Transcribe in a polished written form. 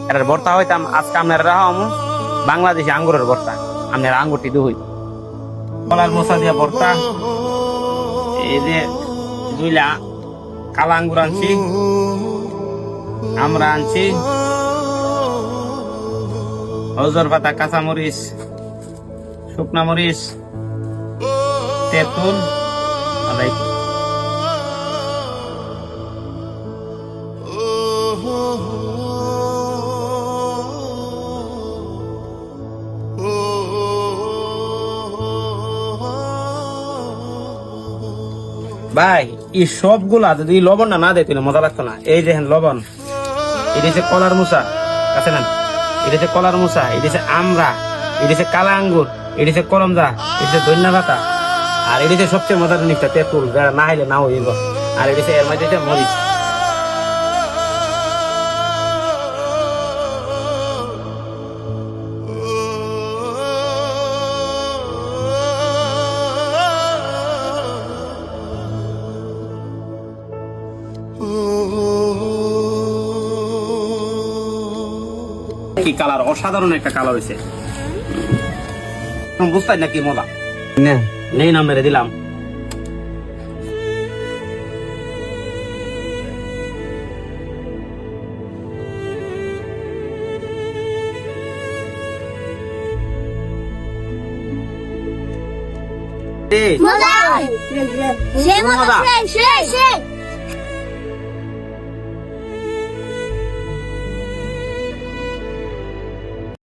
এটার ভর্তা হইতাম আজকে আপনারা রাহাম বাংলাদেশি আঙ্গুরের ভর্তা। আপনার আঙ্গুরটি দুই কলার মোচা দিয়া ভর্তা। এই যে দুইলা কালা আঙ্গুর আনছি, আমরা আনছি, হজর পাতা, কাঁচামরিচ, শুকনা মরিচ, তেঁতুল, ভাই এই সবগুলা যদি লবণটা না দেয় মজা লাগতো না। এই দেখেন লবণ, এটা হচ্ছে কলার মুসা আছে না, এটা হচ্ছে কলার মুসা, এটা হচ্ছে আমরা, এটা হচ্ছে কালা আঙ্গুর, এটা হচ্ছে করমজা, এটা হচ্ছে ধন্যা পাতা, আর এটা হচ্ছে সবচেয়ে মজার জিনিসটা তেঁতুল, যারা না হইলে নাও হইব, আর এটা হচ্ছে এর মধ্যে হচ্ছে মরিচ। কি কালার, অসাধারণ একটা কালার হয়েছে, বুঝতে না কি মজা নেই না মেরে দিলাম। মজা